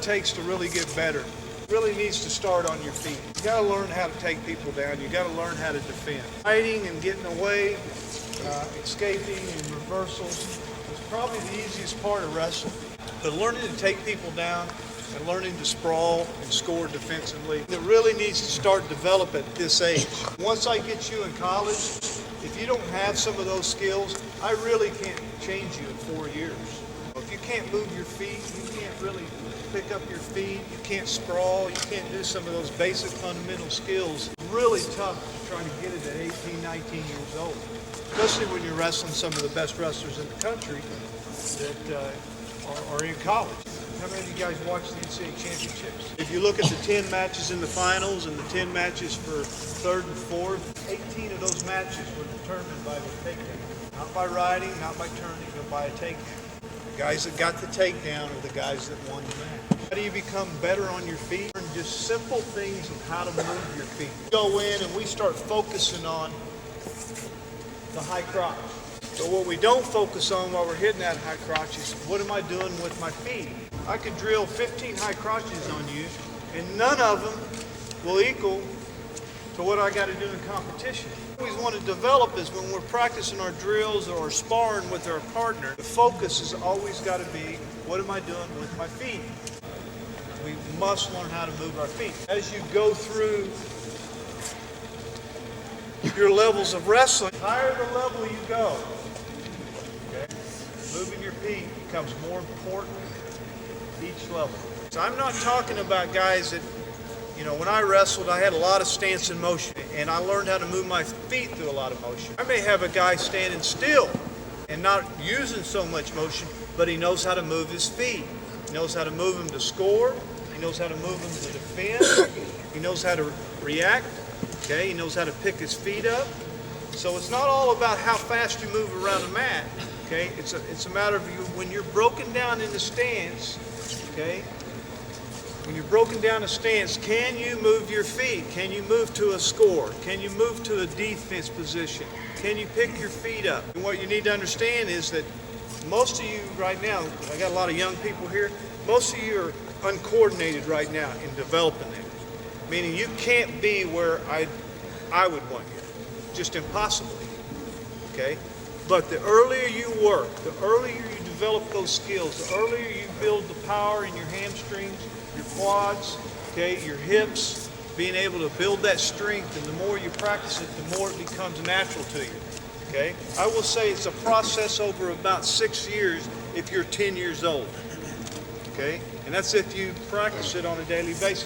takes to really get better really needs to start on your feet. You got to learn how to take people down. You got to learn how to defend. Fighting and getting away, escaping and reversals is probably the easiest part of wrestling. But learning to take people down and learning to sprawl and score defensively, it really needs to start develop at this age. Once I get you in college, if you don't have some of those skills, I really can't change you in 4 years. If you can't move your feet, you can't really pick up your feet, you can't sprawl, you can't do some of those basic fundamental skills, it's really tough trying to get it at 18, 19 years old. Especially when you're wrestling some of the best wrestlers in the country that are in college. How many of you guys watch the NCAA championships? If you look at the 10 matches in the finals and the 10 matches for third and fourth, 18 of those matches were determined by the takedown. Not by riding, not by turning, but by a takedown. The guys that got the takedown are the guys that won the match. How do you become better on your feet? Just simple things of how to move your feet. We go in and we start focusing on the high crotch. So what we don't focus on while we're hitting that high crotch is what am I doing with my feet? I could drill 15 high crotches on you and none of them will equal to what I got to do in competition. What we always want to develop is when we're practicing our drills or sparring with our partner, the focus has always got to be, what am I doing with my feet? We must learn how to move our feet. As you go through your levels of wrestling, the higher the level you go, okay, moving your feet becomes more important each level. So I'm not talking about guys that, when I wrestled, I had a lot of stance and motion, and I learned how to move my feet through a lot of motion. I may have a guy standing still and not using so much motion, but he knows how to move his feet. He knows how to move them to score. He knows how to move them to defend. He knows how to react. Okay, he knows how to pick his feet up. So it's not all about how fast you move around the mat. Okay, it's a matter of when you're broken down in the stance. Okay. When you're broken down a stance, can you move your feet? Can you move to a score? Can you move to a defense position? Can you pick your feet up? And what you need to understand is that most of you right now, I got a lot of young people here, most of you are uncoordinated right now in developing that. Meaning you can't be where I would want you. Just impossible. Okay? But the earlier you work, the earlier you develop those skills, the earlier you build the power in your hamstrings, your quads, okay, your hips, being able to build that strength, and the more you practice it, the more it becomes natural to you, okay? I will say it's a process over about 6 years if you're 10 years old, okay? And that's if you practice it on a daily basis.